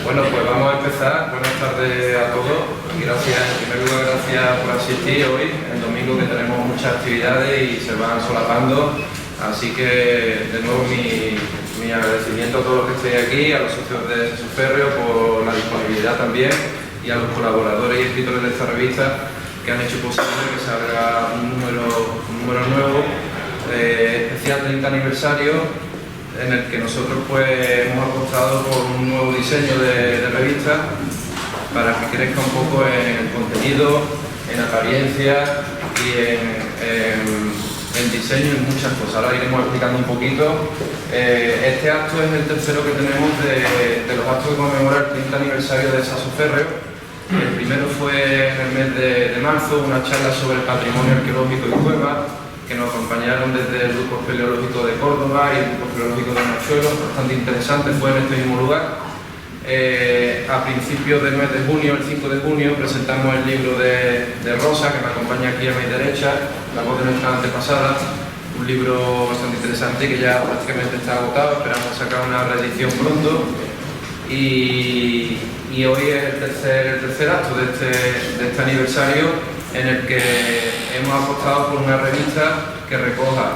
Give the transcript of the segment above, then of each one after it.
Bueno, pues vamos a empezar. Buenas tardes a todos. Gracias, en primer lugar, gracias por asistir hoy, el domingo, que tenemos muchas actividades y se van solapando. Así que, de nuevo, mi agradecimiento a todos los que estéis aquí, a los socios de Jesús Ferreo por la disponibilidad también, y a los colaboradores y escritores de esta revista que han hecho posible que salga un número nuevo, especial 30 aniversario, en el que nosotros pues hemos apostado por un nuevo diseño de revista para que crezca un poco en contenido, en apariencia y en diseño y muchas cosas. Ahora iremos explicando un poquito. Este acto es el tercero que tenemos de los actos que conmemoran el 30 aniversario de Jesús Ferreo. El primero fue en el mes de marzo, una charla sobre el patrimonio arqueológico y cuevas, que nos acompañaron desde el Grupo Espeleológico de Córdoba y el Grupo Espeleológico de Nachuelo, bastante interesante, fue en este mismo lugar. A principios del mes de junio, el 5 de junio, presentamos el libro de Rosa, que me acompaña aquí a mi derecha, La voz de nuestra antepasada, un libro bastante interesante que ya prácticamente está agotado, esperamos sacar una reedición pronto. Y hoy es el tercer acto de este aniversario, en el que hemos apostado por una revista que recoja,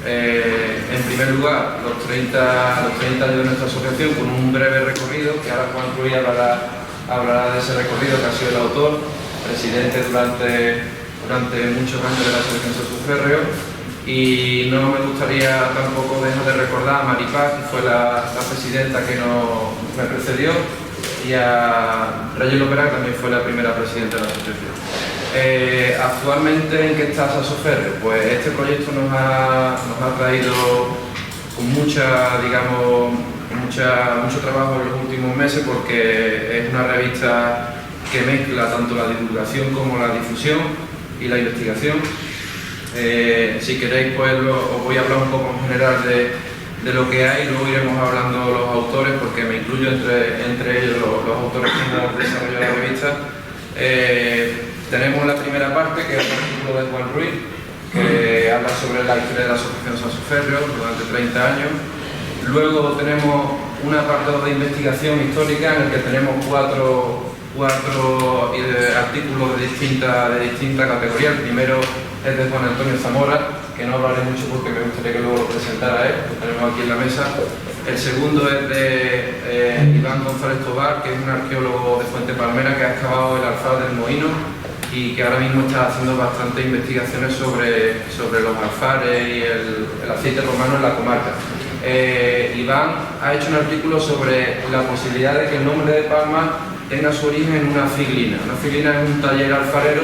en primer lugar, los 30 años de nuestra asociación, con un breve recorrido, que ahora Juan Ruiz hablará de ese recorrido, que ha sido el autor, presidente durante muchos años de la Asociación Jesús Ferreo. Y no me gustaría tampoco dejar de recordar a Maripaz, que fue la presidenta que me precedió, y a Reyes Lopera, que también fue la primera presidenta de la asociación. Actualmente, ¿en qué está Jesús Ferreo? Pues este proyecto nos ha traído con mucho trabajo en los últimos meses, porque es una revista que mezcla tanto la divulgación como la difusión y la investigación. Si queréis, pues os voy a hablar un poco en general de lo que hay, luego iremos hablando los autores, porque me incluyo entre ellos los autores que hemos desarrollado la revista. Tenemos la primera parte, que es el artículo de Juan Ruiz, que habla sobre la historia de la Asociación Jesús Ferreo durante 30 años. Luego tenemos un apartado de investigación histórica, en el que tenemos cuatro artículos de distinta categoría. El primero es de Juan Antonio Zamora, que no hablaré mucho porque me gustaría que luego lo presentara él, lo tenemos aquí en la mesa. El segundo es de Iván González Tobar, que es un arqueólogo de Fuente Palmera que ha excavado el alfar del Mohino y que ahora mismo está haciendo bastantes investigaciones sobre los alfares y el aceite romano en la comarca. Iván ha hecho un artículo sobre la posibilidad de que el nombre de Palma tenga su origen en una figlina. Una figlina es un taller alfarero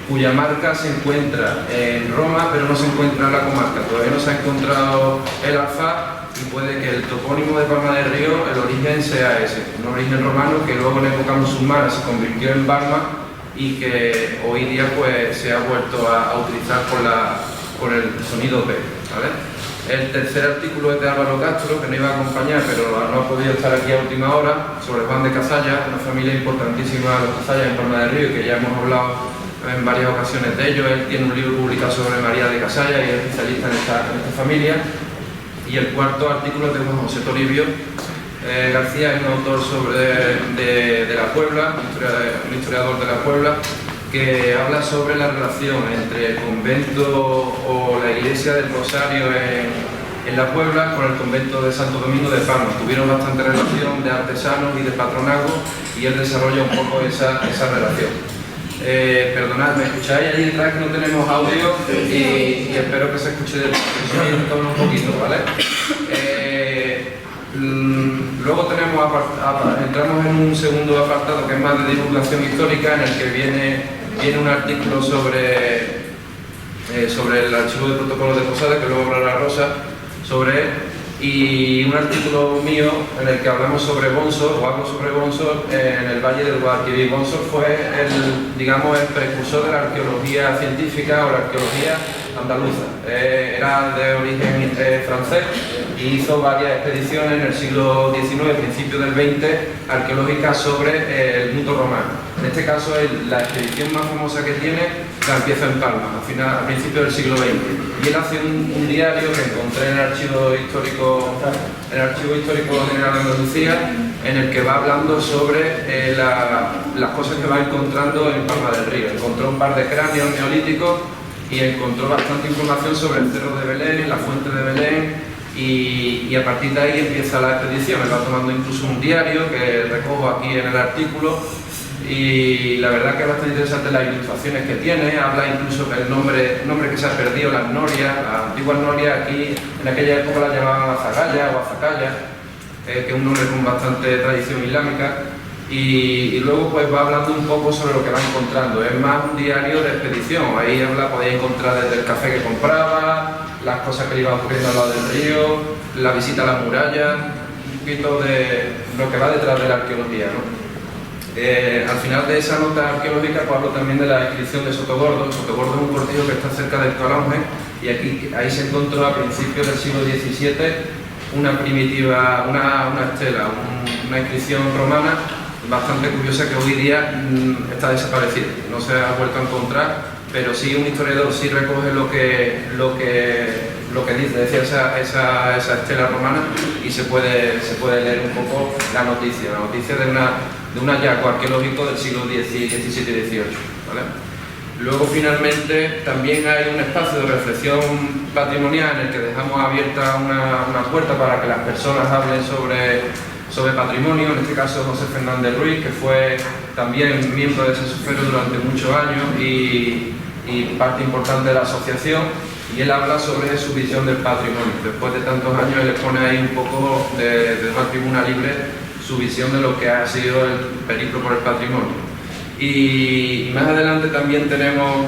cuya marca se encuentra en Roma, pero no se encuentra en la comarca. Todavía no se ha encontrado el alfar, y puede que el topónimo de Palma del Río, el origen sea ese, un origen romano que luego en época musulmana se convirtió en Palma y que hoy día pues se ha vuelto a utilizar por el sonido P, ¿vale? El tercer artículo es de Álvaro Castro, que no iba a acompañar, pero no ha podido estar aquí a última hora, sobre Juan de Cazalla, una familia importantísima de los Cazallas en Palma del Río, y que ya hemos hablado en varias ocasiones de ello. Él tiene un libro publicado sobre María de Cazalla y es especialista en esta familia. Y el cuarto artículo es de Juan José Toribio García, es un autor de la Puebla, un historiador de la Puebla, que habla sobre la relación entre el convento o la iglesia del Rosario en la Puebla con el convento de Santo Domingo de Palma. Tuvieron bastante relación de artesanos y de patronazgo, y él desarrolla un poco esa relación. Perdonad, ¿me escucháis allí detrás que no tenemos audio? Y espero que se escuche del sonido un poquito, ¿vale? Luego entramos en un segundo apartado que es más de divulgación histórica, en el que viene un artículo sobre el archivo de protocolos de Posada, que luego hablará Rosa sobre él, y un artículo mío en el que hablamos sobre Bonsor, o hablo sobre Bonsor en el Valle del Guadalquivir. Bonsor fue el precursor de la arqueología científica o la arqueología andaluza. Era de origen francés y hizo varias expediciones en el siglo XIX, principio del XX, arqueológicas sobre el mundo romano. En este caso, la expedición más famosa que tiene la empieza en Palma, a principios del siglo XX. Y él hace un diario que encontré en el Archivo Histórico General de Andalucía, en el que va hablando sobre las cosas que va encontrando en Palma del Río. Encontró un par de cráneos neolíticos y encontró bastante información sobre el Cerro de Belén, la Fuente de Belén, y a partir de ahí empieza la expedición. Él va tomando incluso un diario que recojo aquí en el artículo, y la verdad que es bastante interesante las ilustraciones que tiene. Habla incluso del nombre que se ha perdido, las norias, las antiguas norias. Aquí en aquella época las llamaban azagaya o azacaya, que es un nombre con bastante tradición islámica. Y luego pues va hablando un poco sobre lo que va encontrando. Es más un diario de expedición. Ahí podéis encontrar desde el café que compraba, las cosas que le iban ocurriendo al lado del río, la visita a las murallas, un poquito de lo que va detrás de la arqueología, ¿no? Al final de esa nota arqueológica pues hablo también de la inscripción de Sotogordo. Sotogordo es un cortijo que está cerca del Calauge, y ahí se encontró a principios del siglo XVII una primitiva, una estela, una inscripción romana bastante curiosa que hoy día está desaparecida, no se ha vuelto a encontrar, pero sí un historiador sí recoge lo que decía esa estela romana, y se puede leer un poco la noticia de un hallazgo arqueológico del siglo XVII y XVIII, ¿vale? Luego finalmente también hay un espacio de reflexión patrimonial en el que dejamos abierta una puerta para que las personas hablen sobre patrimonio. En este caso José Fernández Ruiz, que fue también miembro de Sesufero durante muchos años y parte importante de la asociación, y él habla sobre su visión del patrimonio. Después de tantos años él expone ahí un poco de una tribuna libre su visión de lo que ha sido el periplo por el patrimonio. Y más adelante también tenemos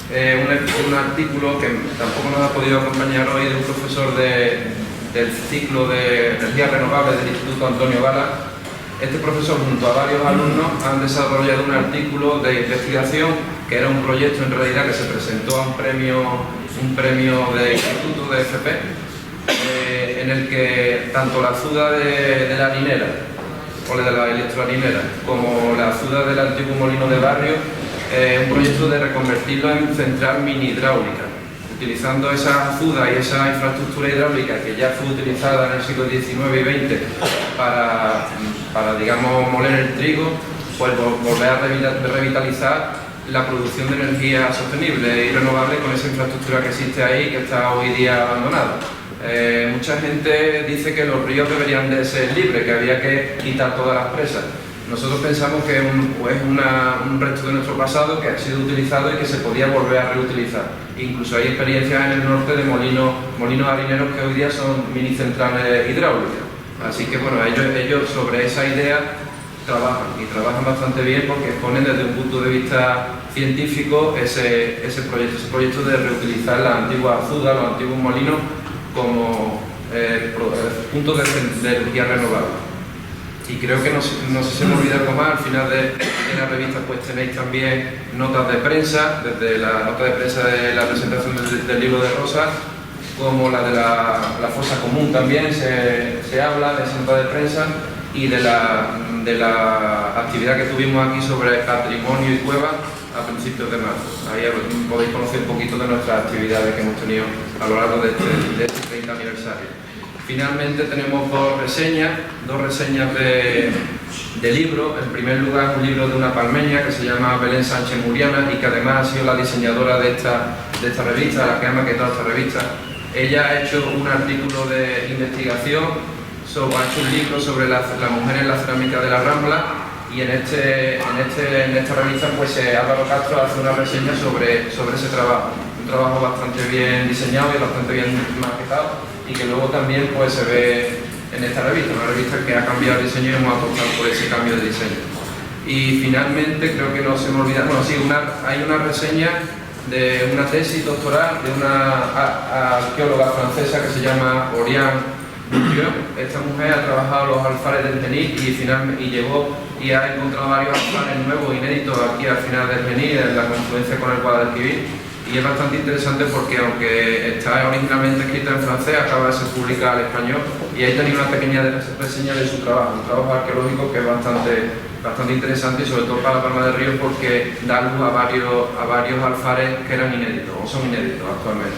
un artículo que tampoco nos ha podido acompañar hoy, de un profesor del ciclo de energías renovables del Instituto Antonio Gala. Este profesor, junto a varios alumnos, han desarrollado un artículo de investigación que era un proyecto en realidad que se presentó a un premio de instituto de FP, en el que tanto la Azuda de la Harinera, o de la electroharinera, como la Azuda del antiguo molino de barrio, un proyecto de reconvertirlo en central mini hidráulica, utilizando esa azuda y esa infraestructura hidráulica que ya fue utilizada en el siglo XIX y XX para digamos, moler el trigo, pues volver a revitalizar la producción de energía sostenible y renovable con esa infraestructura que existe ahí, que está hoy día abandonada. Mucha gente dice que los ríos deberían de ser libres, que había que quitar todas las presas. Nosotros pensamos que es un resto de nuestro pasado que ha sido utilizado y que se podía volver a reutilizar. Incluso hay experiencias en el norte de molinos harineros que hoy día son mini centrales hidráulicas. Así que bueno, ellos sobre esa idea trabajan bastante bien, porque exponen desde un punto de vista científico ese proyecto de reutilizar la antigua azuda, los antiguos molinos, como puntos de energía renovable. Y creo que no sé si se me olvida algo más. Al final de la revista pues tenéis también notas de prensa, desde la nota de prensa de la presentación del libro de Rosa, como la de la fosa común también se habla de esa nota de prensa, y de la actividad que tuvimos aquí sobre patrimonio y cuevas a principios de marzo. Ahí podéis conocer un poquito de nuestras actividades que hemos tenido a lo largo de este 30 aniversario. Finalmente tenemos dos reseñas de libros. En primer lugar, un libro de una palmeña que se llama Belén Sánchez Muriana, y que además ha sido la diseñadora de esta revista, la que ha maquetado esta revista. Ella ha hecho un artículo de investigación, ha hecho un libro sobre la mujer en la cerámica de la Rambla, y en esta revista pues Álvaro Castro hace una reseña sobre ese trabajo. Un trabajo bastante bien diseñado y bastante bien maquetado, y que luego también pues se ve en esta revista, una revista que ha cambiado el diseño y hemos apostado por ese cambio de diseño. Y finalmente, creo que no se me olvida, bueno, sí, hay una reseña de una tesis doctoral de una arqueóloga francesa que se llama Oriane Dupieux. Esta mujer ha trabajado los alfares del Genil y ha encontrado varios alfares nuevos, inéditos, aquí al final del Genil, en la confluencia con el Guadalquivir, y es bastante interesante porque aunque está originalmente escrita en francés, acaba de ser publicada al español y ahí tenía una pequeña reseña de su trabajo, un trabajo arqueológico que es bastante interesante y sobre todo para Palma del Río porque da luz a varios alfares que eran inéditos o son inéditos actualmente.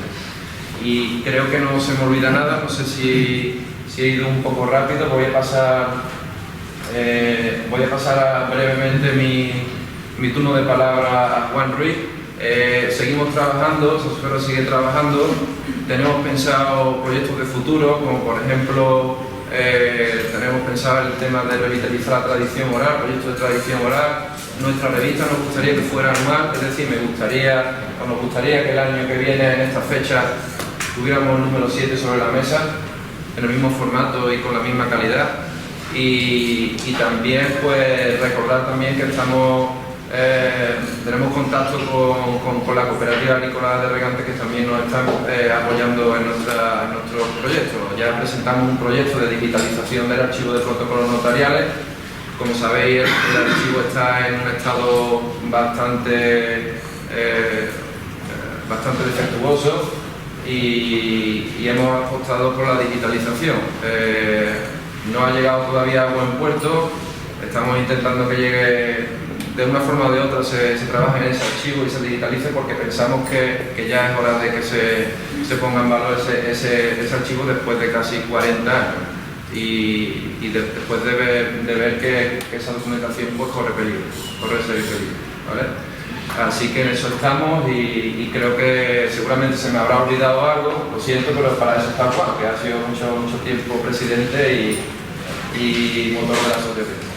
Y creo que no se me olvida nada, no sé si he ido un poco rápido, voy a pasar brevemente mi turno de palabra a Juan Ruiz. Seguimos trabajando, Sosferro sigue trabajando, tenemos pensado proyectos de futuro, como por ejemplo tenemos pensado el tema de revitalizar la tradición oral, proyectos de tradición oral. Nuestra revista nos gustaría que fuera anual, es decir, nos gustaría que el año que viene en esta fecha tuviéramos el número 7 sobre la mesa, en el mismo formato y con la misma calidad. Y también pues recordar también que tenemos contacto con la Cooperativa Agrícola de Regantes que también nos están apoyando en nuestros proyectos. Ya presentamos un proyecto de digitalización del archivo de protocolos notariales. Como sabéis, el archivo está en un estado bastante defectuoso y hemos apostado por la digitalización. No ha llegado todavía a buen puerto, estamos intentando que llegue de una forma o de otra, se trabaje en ese archivo y se digitalice porque pensamos que ya es hora de que se ponga en valor ese archivo después de casi 40 años y después de ver que esa documentación pues, corre serio peligro, ¿vale? Así que en eso estamos y creo que seguramente se me habrá olvidado algo, lo siento, pero para eso está Juan, que ha sido mucho tiempo presidente y motor de la asociación.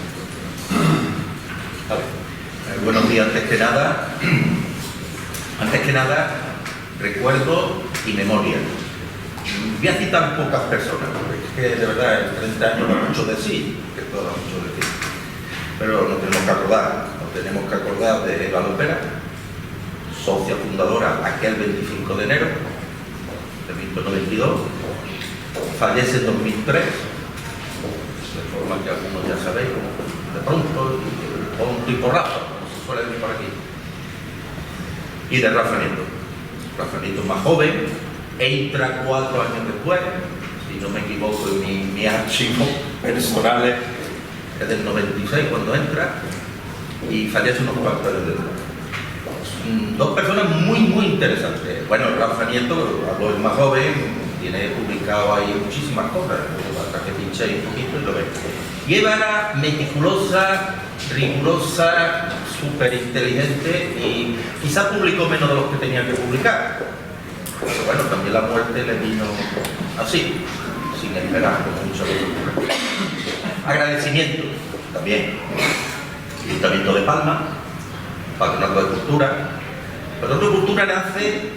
Buenos días, antes que nada, recuerdo y memoria. Voy a citar pocas personas, porque es que de verdad en 30 años no mucho decir, que todo da mucho decir. Pero nos tenemos que acordar de Eva Lopera, socia fundadora aquel 25 de enero de 1992, fallece en 2003, de forma que algunos ya sabéis, de pronto y porrazo, como se suele decir por aquí. Y de Rafa Nieto. Rafa Nieto más joven, entra 4 años después, si no me equivoco en mi archivo personal es del 96 cuando entra, y fallece unos cuantos años después. Dos personas muy interesantes. Bueno, Rafa Nieto, hablo el más joven, tiene publicado ahí muchísimas cosas, hasta que pinchéis un poquito y lo veis. Y Eva era meticulosa, rigurosa, súper inteligente y quizá publicó menos de lo que tenía que publicar. Pero bueno, también la muerte le vino así, sin esperar, como muchas veces. Agradecimiento también. Ayuntamiento de Palma, Patronato de Cultura. Patronato de Cultura nace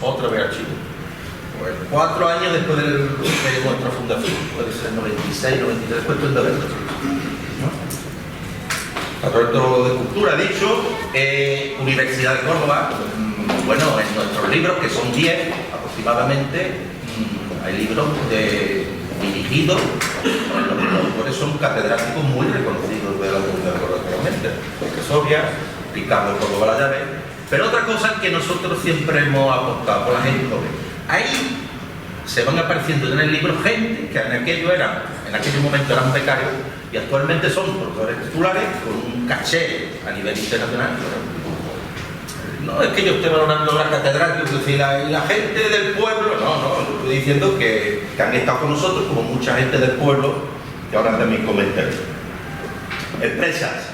otra vez archivo. Pues 4 años después de nuestra fundación, puede ser 96, 93, después de verlo. Patronato de Cultura, dicho, Universidad de Córdoba. Bueno, en nuestros libros, que son 10 aproximadamente, hay libros dirigidos, los autores son catedráticos muy reconocidos de la Universidad de Córdoba, Enrique Soria, Ricardo Córdoba La Llave. Pero otra cosa que nosotros siempre hemos apostado por la gente joven. Ahí se van apareciendo en el libro gente que en aquel momento eran becarios y actualmente son profesores titulares con un caché a nivel internacional. No es que yo esté valorando la catedral, es decir, la gente del pueblo, no, estoy diciendo que han estado con nosotros, como mucha gente del pueblo, que ahora también comentaré. Empresas.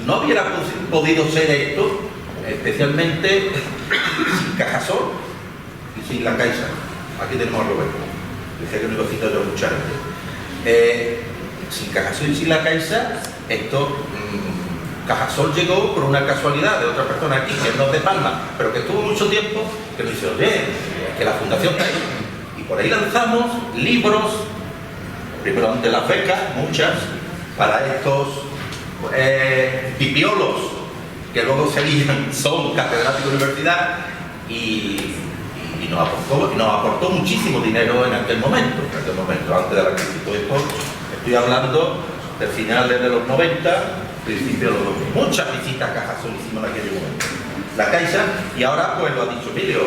No hubiera podido ser esto, especialmente sin Cajasol y sin la Caixa. Aquí tenemos a Roberto, decía que no iba a citar yo a mucha gente. Sin Cajasol y sin la Caixa, Cajasol llegó por una casualidad de otra persona aquí, que no es de Palma, pero que estuvo mucho tiempo, que nos dice, oye, que la fundación está ahí. Y por ahí lanzamos libros, primero ante las becas, muchas, para estos pipiolos, que luego son catedráticos de universidad, y nos aportó muchísimo dinero en aquel momento, antes de la crisis. Estoy hablando de finales de los 90, principios de los 2000. Muchas visitas a Cajasol hicimos en aquel momento. la Caixa, y ahora pues lo ha dicho Emilio,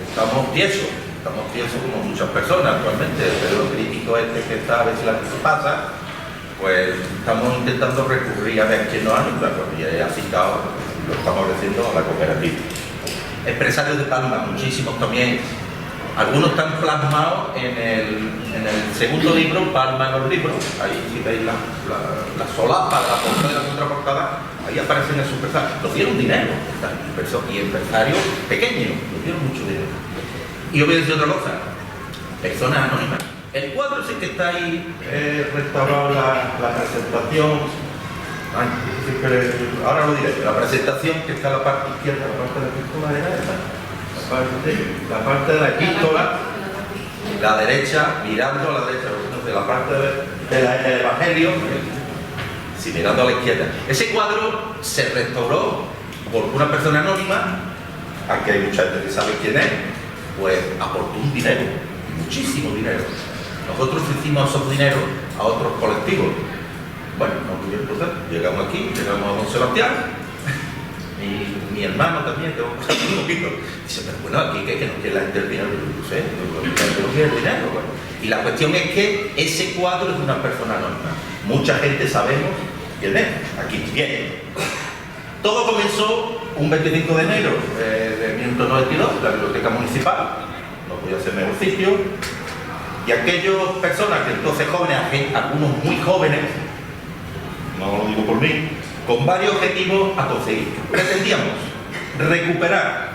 estamos tiesos como muchas personas actualmente, pero lo crítico que está a ver si la cosa pasa, pues estamos intentando recurrir a ver quién nos ayuda, porque ya he citado, lo estamos ofreciendo a la cooperativa. Empresarios de Palma, muchísimos también. Algunos están plasmados en el segundo libro, Palma en los libros. Ahí si veis la solapa de la portada y la contraportada, ahí aparecen esos empresarios. Nos dieron dinero, y empresarios pequeños, nos dieron mucho dinero. Y os voy a decir otra cosa, personas anónimas. El cuadro ese que está ahí, restaurado la presentación, ahora lo diré, la presentación que está en la parte izquierda, la parte de la epístola era esta. La parte de la epístola, la derecha, mirando a la derecha, entonces la parte del Evangelio, sí, mirando a la izquierda. Ese cuadro se restauró por una persona anónima, aquí hay mucha gente que sabe quién es, pues aportó un dinero, muchísimo dinero. Nosotros hicimos esos dineros a otros colectivos. Bueno, no pudieron pasar. Llegamos aquí, llegamos a Don Sebastián, y mi hermano también, tengo cosas un poquito. Dice, pero bueno, aquí que no quiere la gente el dinero, no sé, no quiere el dinero. Bueno. Y la cuestión es que ese cuadro es de una persona anónima. Mucha gente sabemos quién es, aquí viene. Todo comenzó un 25 de enero de 1992, la biblioteca municipal, no podía ser mejor sitio, y aquellas personas que entonces jóvenes, algunos muy jóvenes, no lo digo por mí, con varios objetivos a conseguir. Pretendíamos recuperar,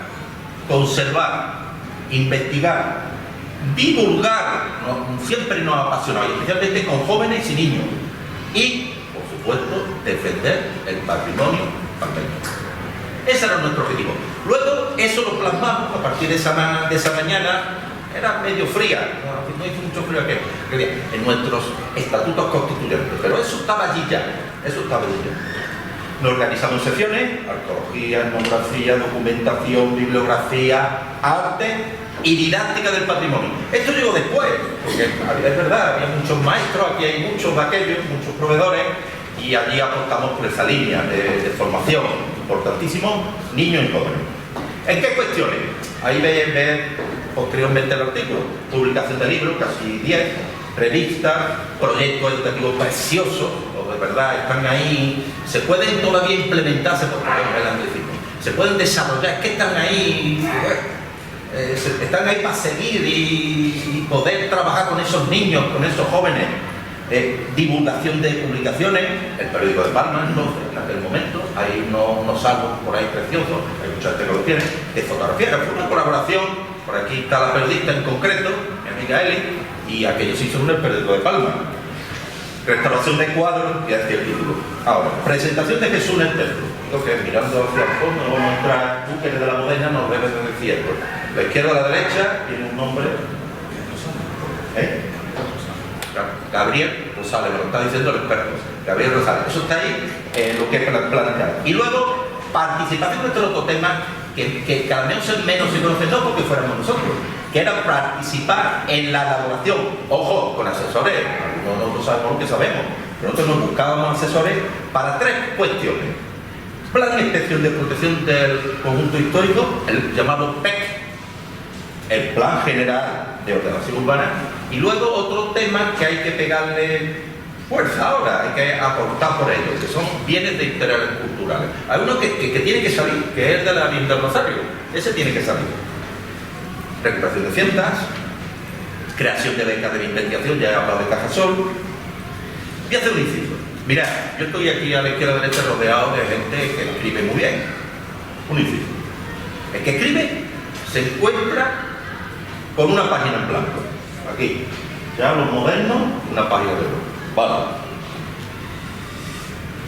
conservar, investigar, divulgar, siempre nos ha apasionado, especialmente con jóvenes y niños, y, por supuesto, defender el patrimonio palmeño. Ese era nuestro objetivo. Luego, eso lo plasmamos a partir de esa mañana, era medio fría, no hizo mucho frío aquel día, en nuestros estatutos constituyentes, pero eso estaba allí ya, Nos organizamos secciones, arqueología, etnografía, documentación, bibliografía, arte y didáctica del patrimonio. Esto llegó después, porque es verdad, había muchos maestros, aquí hay muchos de aquellos, muchos proveedores, y allí aportamos por esa línea de formación, importantísimo, niños y jóvenes. ¿En qué cuestiones? Ahí ven posteriormente el artículo, publicación de libros, casi 10, revistas, proyectos educativos preciosos, o de verdad están ahí, se pueden todavía implementarse, se pueden desarrollar, es que están ahí, están ahí para seguir y poder trabajar con esos niños, con esos jóvenes. Divulgación de publicaciones, el periódico de Palma, entonces, en aquel momento, hay unos álbumes por ahí preciosos, hay mucha gente que lo tiene, de fotografía, que fue una colaboración, por aquí está la periodista en concreto, mi amiga Eli, y aquello se hizo en el periódico de Palma. Restauración de cuadros, y este es el título. Ahora, presentación de Jesús en el templo. Digo que mirando hacia el fondo, no vamos a entrar, tú que eres de la moderna, nos debes de decir esto. La izquierda a la derecha tiene un nombre. Gabriel Rosales, me lo está diciendo el experto. Gabriel Rosales, eso está ahí, lo que es planteado. Y luego, participación de este otro tema que al menos el menos se conoce, no porque fuéramos nosotros, que era participar en la elaboración, ojo, con asesores, algunos nosotros sabemos lo que sabemos, pero nosotros nos buscábamos asesores para 3 cuestiones. Plan de inspección de protección del conjunto histórico, el llamado PEC, el Plan General de Ordenación Urbana, y luego otro tema que hay que pegarle fuerza ahora, hay que aportar por ellos, que son bienes de interés culturales. Hay uno que tiene que salir, que es de la Virgen del Rosario, ese tiene que salir. Recuperación de cientas, creación de becas de investigación, ya he hablado de Cajasol. Voy a hacer un inciso. Mirad, yo estoy aquí a la izquierda y a la derecha rodeado de gente que escribe muy bien. Un inciso. El que escribe se encuentra con una página en blanco. Aquí. Ya los modernos, una página de oro. Vale.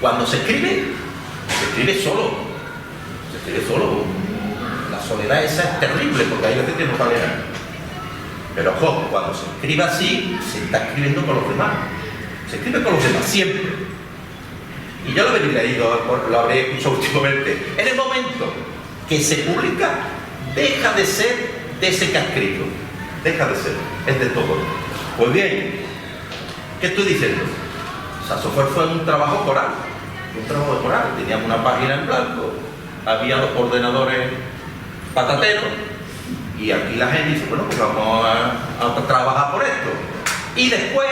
Cuando se escribe solo. Se escribe solo. La soledad esa es terrible porque hay veces que no sale nada. Pero ojo, cuando se escribe así, se está escribiendo con los demás. Se escribe con los demás, siempre. Y ya lo habréis leído, lo habré escuchado últimamente. En el momento que se publica, deja de ser de ese que ha escrito. Deja de ser, es de todo. Pues bien, ¿qué estoy diciendo? Sassoffer fue un trabajo coral. Un trabajo coral. Teníamos una página en blanco, había los ordenadores patateros y aquí la gente dice, bueno, pues vamos a trabajar por esto. Y después,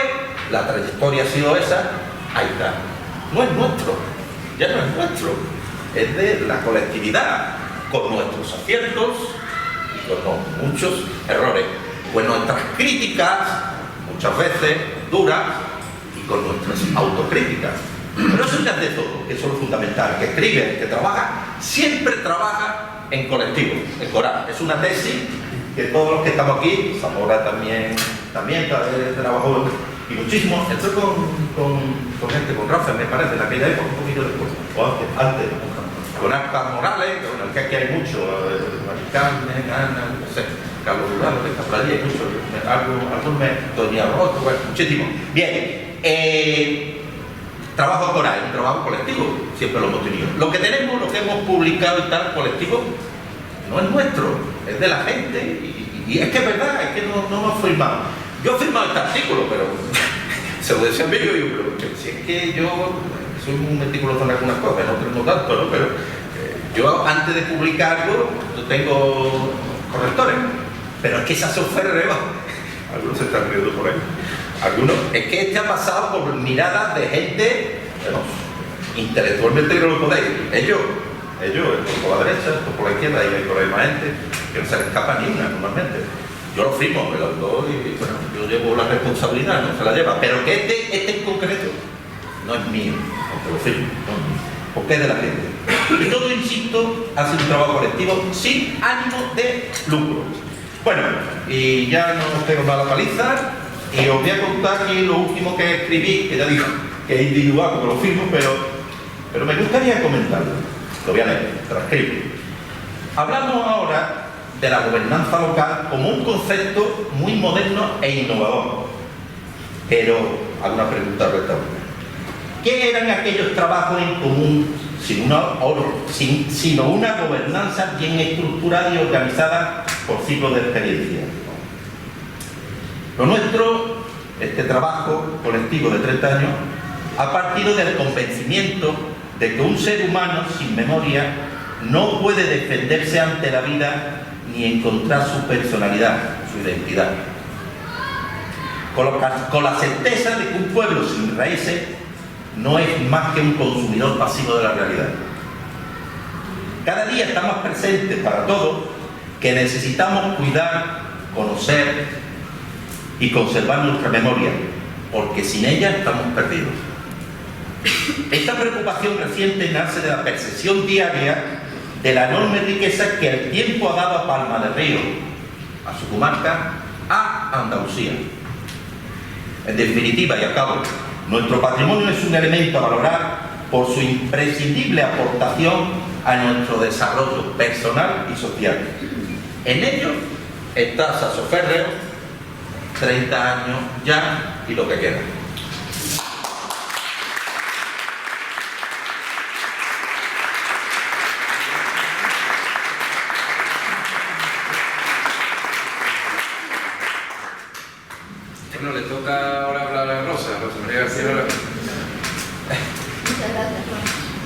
la trayectoria ha sido esa, ahí está. No es nuestro, ya no es nuestro, es de la colectividad, con nuestros aciertos y con muchos errores. Pues nuestras críticas, muchas veces duras, y con nuestras autocríticas. Pero eso ya es de todo, que eso es lo fundamental. Que escribe, que trabaja, siempre trabaja en colectivo, en coral. Es una tesis que todos los que estamos aquí, Zamora también trabajó y muchísimo. Estoy con Rafa, me parece, en aquella época, un poquito después, o antes, con Arca Morales, con el que aquí hay mucho, Maricarne, Ana, no sé, Carlos Durán, que está por allí, hay mucho, Doña Roto, bueno, muchísimo. Bien, trabajo coral, un trabajo colectivo, siempre lo hemos tenido. Lo que tenemos, lo que hemos publicado y tal, colectivo, no es nuestro, es de la gente, y es que es verdad, es que no hemos firmado. Yo he firmado este artículo, pero se lo decía a mí, pero si es que yo soy muy meticuloso en algunas cosas, en otras no tanto, ¿no? Pero yo antes de publicar algo, yo tengo correctores, pero es que esa Ferrero, algunos se están riendo por ahí, algunos, es que este ha pasado por miradas de gente, bueno, intelectualmente que no lo podéis, ellos, esto por la derecha, esto por la izquierda, y hay por ahí más gente, que no se les escapa ni una normalmente. Yo lo firmo, el autor, y bueno, yo llevo la responsabilidad, no se la lleva, pero que este en concreto no es mío, aunque lo firmo, no es mío, porque es de la gente. Y todo, insisto, ha sido un trabajo colectivo sin ánimo de lucro. Bueno, y ya no tengo más la paliza, y os voy a contar aquí lo último que escribí, que ya digo, que es individual, porque lo firmo, pero me gustaría comentarlo. Lo voy a leer, transcribo. Hablamos ahora de la gobernanza local como un concepto muy moderno e innovador. Pero hago una pregunta retórica. ¿Qué eran aquellos trabajos en común sino una gobernanza bien estructurada y organizada por siglos de experiencia? Lo nuestro, este trabajo colectivo de 30 años, ha partido del convencimiento de que un ser humano sin memoria no puede defenderse ante la vida ni encontrar su personalidad, su identidad. Con la certeza de que un pueblo sin raíces no es más que un consumidor pasivo de la realidad. Cada día está más presente para todos que necesitamos cuidar, conocer y conservar nuestra memoria, porque sin ella estamos perdidos. Esta preocupación reciente nace de la percepción diaria de la enorme riqueza que el tiempo ha dado a Palma del Río, a su comarca, a Andalucía. En definitiva y a cabo, nuestro patrimonio es un elemento a valorar por su imprescindible aportación a nuestro desarrollo personal y social. En ello está Saso Ferrero, 30 años ya y lo que queda. Bueno, le toca ahora hablar a Rosa María García. Muchas gracias, Juan.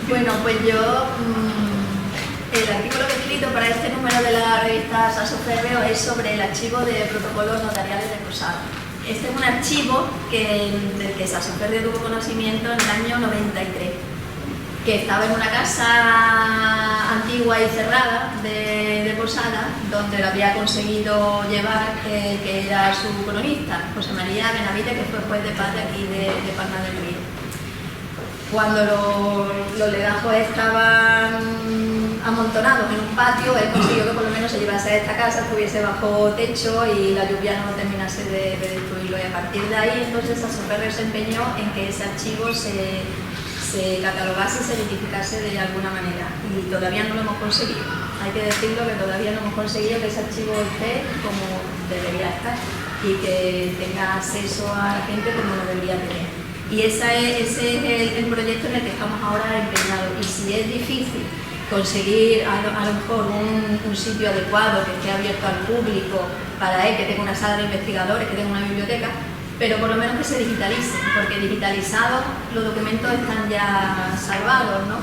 Bueno, pues yo, el artículo que he escrito para este número de la revista Saso Ferrero es sobre el archivo de protocolos notariales de Posada. Este es un archivo del que Saso Ferrero tuvo conocimiento en el año 93, que estaba en una casa antigua y cerrada de Posada, donde lo había conseguido llevar, que era su cronista, José María Benavide, que fue juez de paz de aquí de Palma del Río. Cuando los legajos estaban amontonados en un patio, él consiguió que por lo menos se llevase a esta casa, estuviese bajo techo y la lluvia no terminase de destruirlo. Y a partir de ahí, entonces, Saso Ferrero se empeñó en que ese archivo se catalogase y se identificase de alguna manera, y todavía no lo hemos conseguido. Hay que decirlo, que todavía no hemos conseguido que ese archivo esté como debería estar y que tenga acceso a la gente como lo debería tener. Y ese es el proyecto en el que estamos ahora empeñados. Y si es difícil conseguir a lo mejor un sitio adecuado que esté abierto al público para él, que tenga una sala de investigadores, que tenga una biblioteca, pero por lo menos que se digitalicen, porque digitalizados los documentos están ya salvados, ¿no?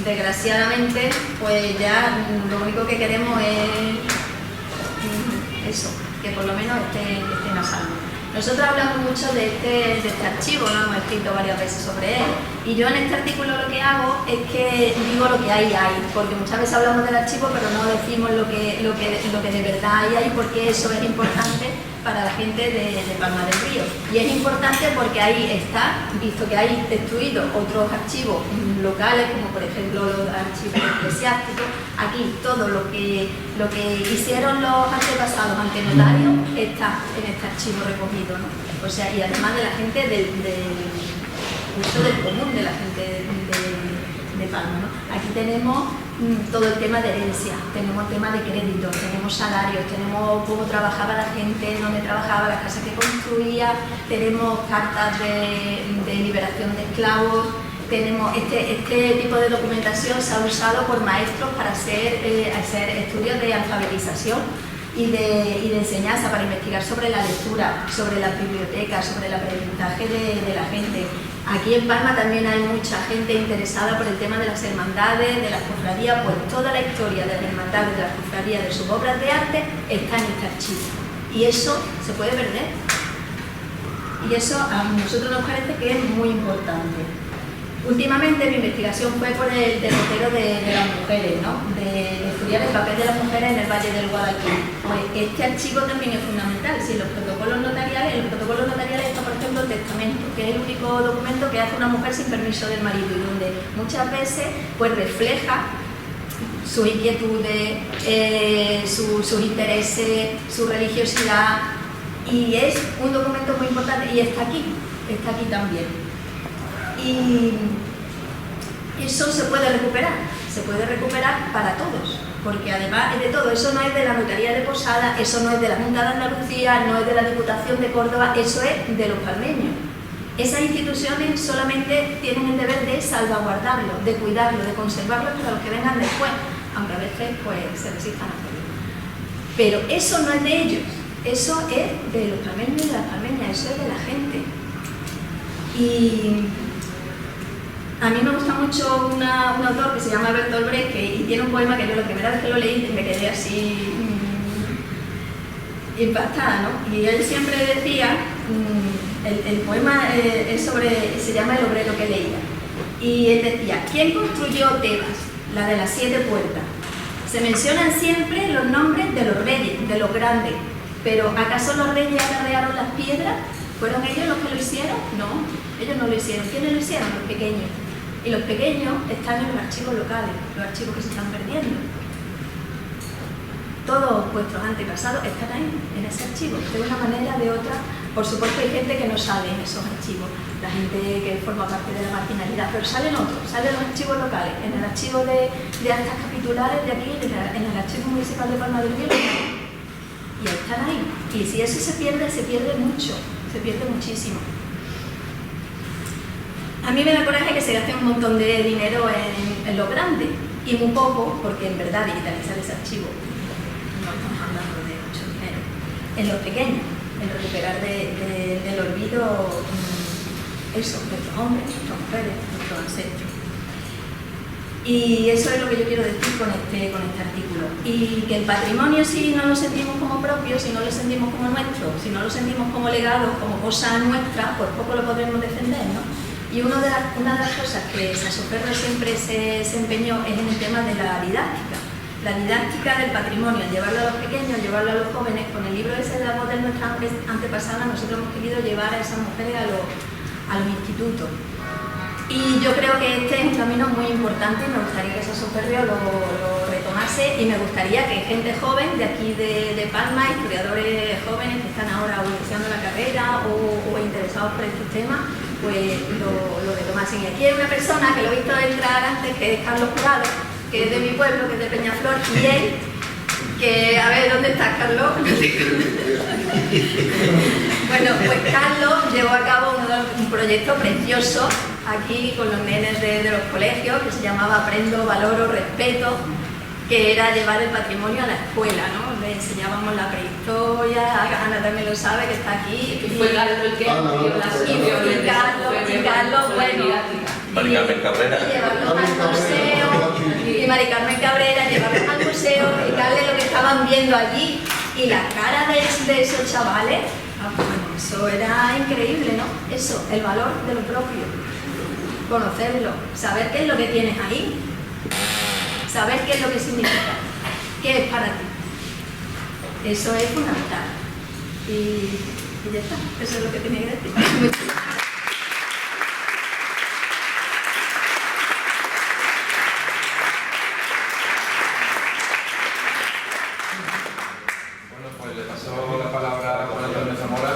desgraciadamente, pues ya lo único que queremos es eso, que por lo menos estén a salvo. Nosotros hablamos mucho de este archivo, ¿no? Hemos escrito varias veces sobre él, y yo en este artículo lo que hago es que digo lo que hay, porque muchas veces hablamos del archivo pero no decimos lo que de verdad hay ahí, porque eso es importante para la gente de Palma del Río. Y es importante porque ahí está, visto que hay destruidos otros archivos locales, como por ejemplo los archivos eclesiásticos, aquí todo lo que hicieron los antepasados ante notarios está en este archivo recogido, ¿no? O sea, y además de la gente del común de la gente de Palma, ¿no? Aquí tenemos todo el tema de herencia, tenemos el tema de créditos, tenemos salarios, tenemos cómo trabajaba la gente, dónde trabajaba, las casas que construía, tenemos cartas de liberación de esclavos, tenemos este tipo de documentación se ha usado por maestros para hacer estudios de alfabetización y de enseñanza, para investigar sobre la lectura, sobre las bibliotecas, sobre el aprendizaje de la gente. Aquí en Palma también hay mucha gente interesada por el tema de las hermandades, de las cofradías, pues toda la historia de las hermandades, de las cofradías, de sus obras de arte está en este archivo. Y eso se puede perder. Y eso a nosotros nos parece que es muy importante. Últimamente mi investigación fue por el derrotero de las mujeres, ¿no? De estudiar el papel de las mujeres en el Valle del Guadalquivir. Pues este archivo también es fundamental. Si los protocolos notariales, en los protocolos notariales está, por ejemplo, el testamento, que es el único documento que hace una mujer sin permiso del marido y donde muchas veces pues refleja sus inquietudes, sus intereses, su religiosidad, y es un documento muy importante y está aquí también. Y eso se puede recuperar para todos, porque además es de todo, eso no es de la Notaría de Posada, eso no es de la Junta de Andalucía, no es de la Diputación de Córdoba, eso es de los palmeños. Esas instituciones solamente tienen el deber de salvaguardarlo, de cuidarlo, de conservarlo para los que vengan después, aunque a veces pues se resistan a hacerlo. Pero eso no es de ellos, eso es de los palmeños y de las palmeñas, eso es de la gente. Y a mí me gusta mucho un autor que se llama Bertolt Brecht y tiene un poema que yo la primera vez que lo leí me quedé así impactada, ¿no? Y él siempre decía, el poema se llama El obrero que leía, y él decía: ¿quién construyó Tebas, la de las 7 puertas? Se mencionan siempre los nombres de los reyes, de los grandes, pero ¿acaso los reyes acarrearon las piedras? ¿Fueron ellos los que lo hicieron? No, ellos no lo hicieron. ¿Quiénes lo hicieron? Los pequeños. Y los pequeños están en los archivos locales, los archivos que se están perdiendo. Todos vuestros antepasados están ahí, en ese archivo, de una manera o de otra. Por supuesto hay gente que no sale en esos archivos, la gente que forma parte de la marginalidad, pero salen otros, salen los archivos locales, en el archivo de actas capitulares de aquí, en el archivo municipal de Palma del Río, y están ahí. Y si eso se pierde mucho, se pierde muchísimo. A mí me da coraje que se gaste un montón de dinero en lo grande y muy poco, porque en verdad digitalizar ese archivo no estamos hablando de mucho dinero. En los pequeños, en recuperar del olvido nuestros hombres, nuestras mujeres, nuestros ancestros. Y eso es lo que yo quiero decir con este artículo. Y que el patrimonio, si no lo sentimos como propio, si no lo sentimos como nuestro, si no lo sentimos como legado, como cosa nuestra, pues poco lo podremos defender, ¿no? Y una de las cosas que Sasoferro siempre se empeñó es en el tema de la didáctica. La didáctica del patrimonio, llevarlo a los pequeños, llevarlo a los jóvenes. Con el libro ese de la voz de nuestras antepasadas, nosotros hemos querido llevar a esas mujeres a los institutos. Y yo creo que este es un camino muy importante y me gustaría que Sasoferro lo retomase, y me gustaría que gente joven de aquí de Palma, historiadores jóvenes que están ahora iniciando la carrera o interesados por estos temas, pues lo retomasen. Y aquí hay una persona que lo he visto entrar antes, que es Carlos Jurado, que es de mi pueblo, que es de Peñaflor, y él, que, a ver, ¿dónde estás, Carlos? Bueno, pues Carlos llevó a cabo un proyecto precioso aquí con los nenes de los colegios, que se llamaba Aprendo, Valoro, Respeto, que era llevar el patrimonio a la escuela, ¿no? Le enseñábamos la prehistoria, Ana también lo sabe, que está aquí. Y fue Carlos el que y Carlos, bueno, María Carrera. y llevarlos al museo, y Mari Carmen Cabrera, llevarlos al museo, explicarles lo que estaban viendo allí y la cara de esos chavales, bueno, eso era increíble, ¿no? Eso, el valor de lo propio, conocerlo, saber qué es lo que tienes ahí, saber qué es lo que significa, qué es para ti. Eso es fundamental. Y ya está, eso es lo que tenía que decir. Le paso la palabra a Juan Antonio Zamora.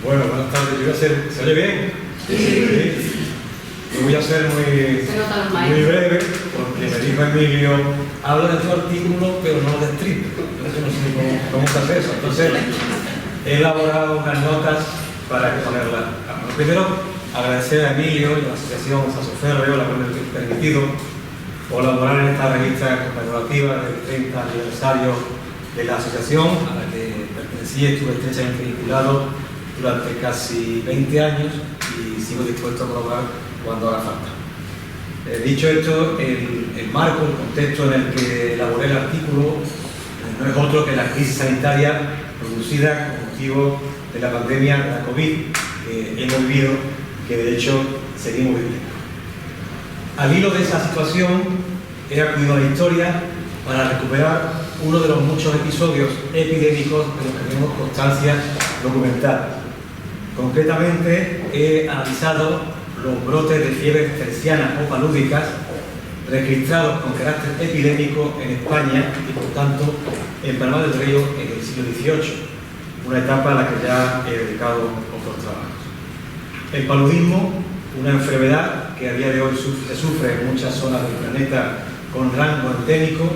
Bueno, buenas tardes. Yo voy a ser... ¿Se oye bien? Sí. Yo voy a ser muy breve, porque me dijo Emilio, habla de tu artículo, pero no lo destripe. Entonces no sé cómo se hace eso. Entonces, he elaborado unas notas para exponerlas. Primero, agradecer a Emilio y a la Asociación Sasoferro el haberme permitido colaborar en esta revista conmemorativa del 30 aniversario de la asociación, a la que pertenecí y estuve estrechamente vinculado durante casi 20 años y sigo dispuesto a colaborar cuando haga falta. Dicho esto, el marco, el contexto en el que elaboré el artículo no es otro que la crisis sanitaria producida con motivo de la pandemia de la COVID que hemos vivido y que de hecho seguimos viviendo. Al hilo de esa situación, he acudido a la historia para recuperar uno de los muchos episodios epidémicos de los que tenemos constancia documental. Concretamente, he analizado los brotes de fiebres tercianas o palúdicas registrados con carácter epidémico en España y, por tanto, en Palma del Río en el siglo XVIII, una etapa a la que ya he dedicado otros trabajos. El paludismo, una enfermedad que a día de hoy se sufre en muchas zonas del planeta con rango endémico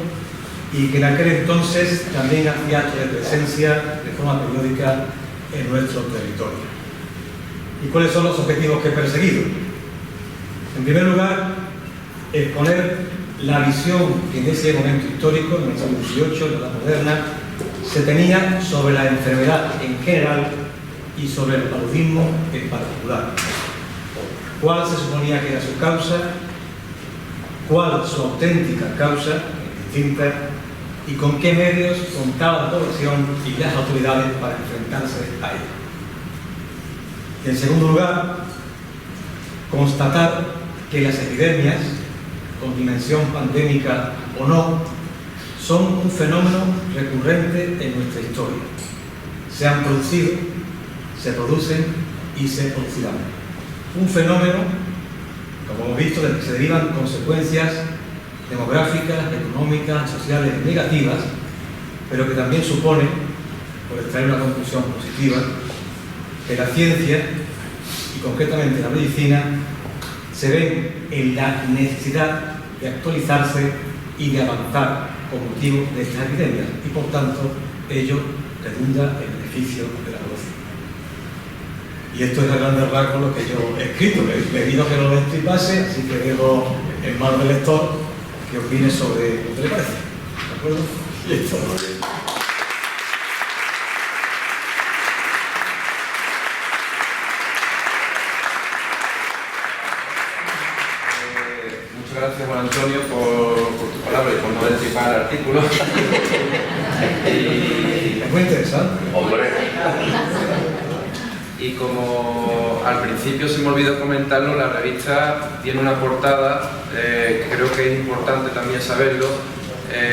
y que en aquel entonces también hacía acto de presencia de forma periódica en nuestro territorio. ¿Y cuáles son los objetivos que he perseguido? En primer lugar, exponer la visión que en ese momento histórico, en el siglo XVIII, en la Edad Moderna, se tenía sobre la enfermedad en general y sobre el paludismo en particular. ¿Cuál se suponía que era su causa? ¿Cuál su auténtica causa, distinta? ¿Y con qué medios contaba la población y las autoridades para enfrentarse a ella? Y en segundo lugar, constatar que las epidemias, con dimensión pandémica o no, son un fenómeno recurrente en nuestra historia. Se han producido, se producen y se producirán. Un fenómeno, como hemos visto, del que se derivan consecuencias demográficas, económicas, sociales negativas, pero que también supone, por extraer una conclusión positiva, que la ciencia, y concretamente la medicina, se ven en la necesidad de actualizarse y de avanzar con motivo de estas epidemias, y por tanto ello redunda en beneficio de la población. Y esto es a grandes rasgos lo que yo he escrito. Le he pedido que lo destripase, así que dejo en manos del lector que opine sobre lo que le parece. ¿De acuerdo? Y esto lo Muchas gracias, Juan Antonio, por tu palabra y por no destripar el artículo. es muy interesante. Hombre. Y como al principio se me olvidó comentarlo, la revista tiene una portada, que creo que es importante también saberlo.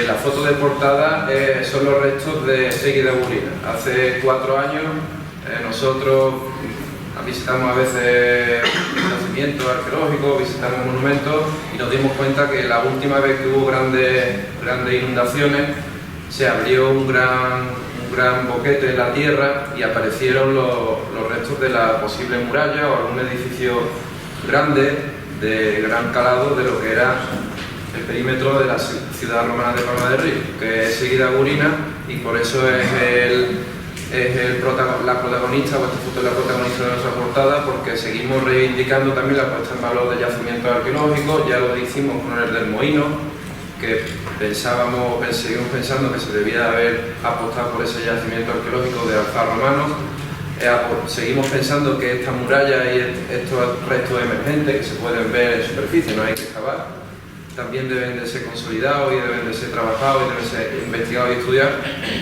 La foto de portada son los restos de Seguí de Agurina. Hace 4 años nosotros visitamos a veces yacimientos arqueológicos, visitamos monumentos y nos dimos cuenta que la última vez que hubo grandes inundaciones se abrió un gran boquete en la tierra y aparecieron los restos de la posible muralla o algún edificio grande de gran calado de lo que era el perímetro de la ciudad romana de Palma del Río, que es Seguí de Agurina, y por eso es la protagonista, o esta foto es la protagonista de nuestra portada, porque seguimos reivindicando también la puesta en valor de yacimientos arqueológicos. Ya lo hicimos con el del Mohino, que seguimos pensando que se debía haber apostado por ese yacimiento arqueológico de alfar romanos, seguimos pensando que estas murallas y estos restos emergentes que se pueden ver en superficie, no hay que excavar, también deben de ser consolidados y deben de ser trabajados y deben ser investigados y estudiados,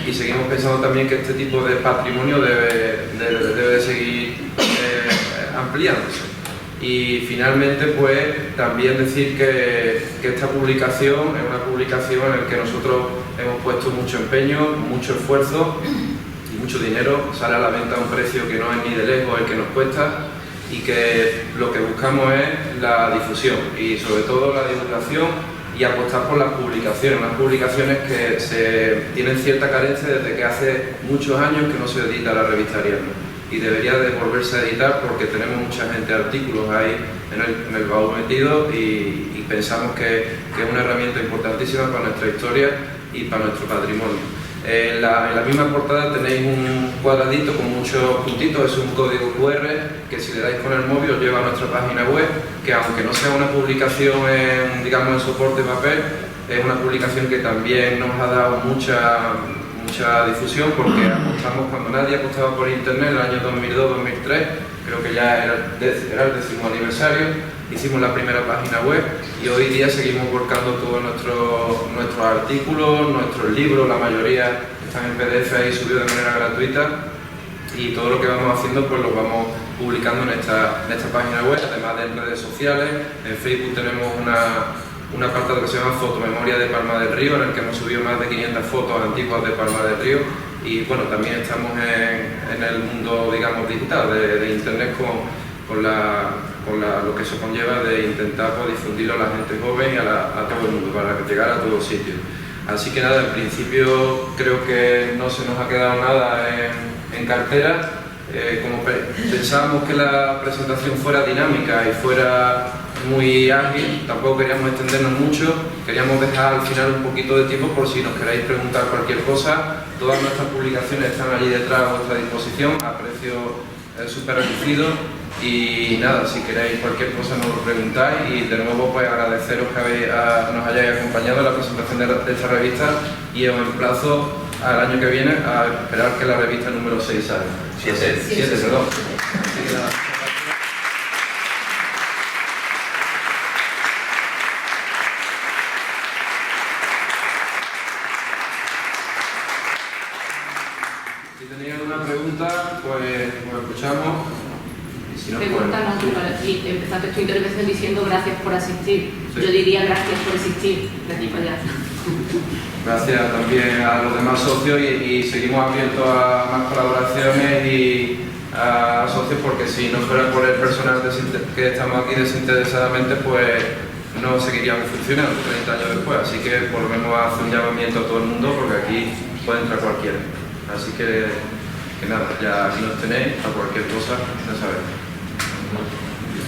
y seguimos pensando también que este tipo de patrimonio debe de seguir ampliándose. Y finalmente, pues también decir que esta publicación es una publicación en la que nosotros hemos puesto mucho empeño, mucho esfuerzo y mucho dinero. Sale a la venta a un precio que no es ni de lejos el que nos cuesta, y que lo que buscamos es la difusión y sobre todo la divulgación, y apostar por las publicaciones, unas publicaciones que tienen cierta carencia desde que hace muchos años que no se edita la revista Ariadna. Y debería de volverse a editar porque tenemos mucha gente, artículos ahí en el baúl metido, y pensamos que es una herramienta importantísima para nuestra historia y para nuestro patrimonio. En la misma portada tenéis un cuadradito con muchos puntitos, es un código QR que si le dais con el móvil os lleva a nuestra página web, que aunque no sea una publicación digamos en soporte papel, es una publicación que también nos ha dado mucha difusión, porque apostamos cuando nadie apostaba por internet en el año 2002-2003, creo que ya era el 10º aniversario, hicimos la primera página web y hoy día seguimos volcando todos nuestros artículos, nuestros libros, la mayoría están en PDF ahí subidos de manera gratuita, y todo lo que vamos haciendo pues lo vamos publicando en esta página web, además de en redes sociales. En Facebook tenemos un apartado que se llama Fotomemoria de Palma del Río, en el que hemos subido más de 500 fotos antiguas de Palma del Río, y bueno, también estamos en el mundo, digamos, digital, de internet con lo que se conlleva de intentar pues, difundirlo a la gente joven y a todo el mundo, para llegar a todos sitios. Así que nada, en principio creo que no se nos ha quedado nada en cartera. Como pensábamos que la presentación fuera dinámica y fuera muy ágil, tampoco queríamos extendernos mucho, queríamos dejar al final un poquito de tiempo por si nos queréis preguntar cualquier cosa. Todas nuestras publicaciones están allí detrás a vuestra disposición, a precio súper reducido, y nada, si queréis cualquier cosa nos lo preguntáis, y de nuevo pues agradeceros que nos hayáis acompañado en la presentación de esta revista, y os emplazo al año que viene a esperar que la revista número 6 salga. 7, perdón. Así que nada. Si tenéis alguna pregunta, pues escuchamos. Y si no, Pregúntanos, y empezaste tu intervención diciendo gracias por asistir. Sí. Yo diría gracias por existir, de aquí para allá. Gracias también a los demás socios, y seguimos abiertos a más colaboraciones y a socios, porque si no fuera por el personal que estamos aquí desinteresadamente, pues no seguiríamos funcionando 30 años después. Así que volvemos a hacer un llamamiento a todo el mundo, porque aquí puede entrar cualquiera. Así que nada, ya aquí nos tenéis, a cualquier cosa, ya sabéis.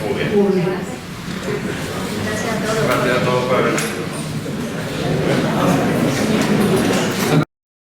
Muy bien. Gracias a todos. Gracias a todos por haber venido.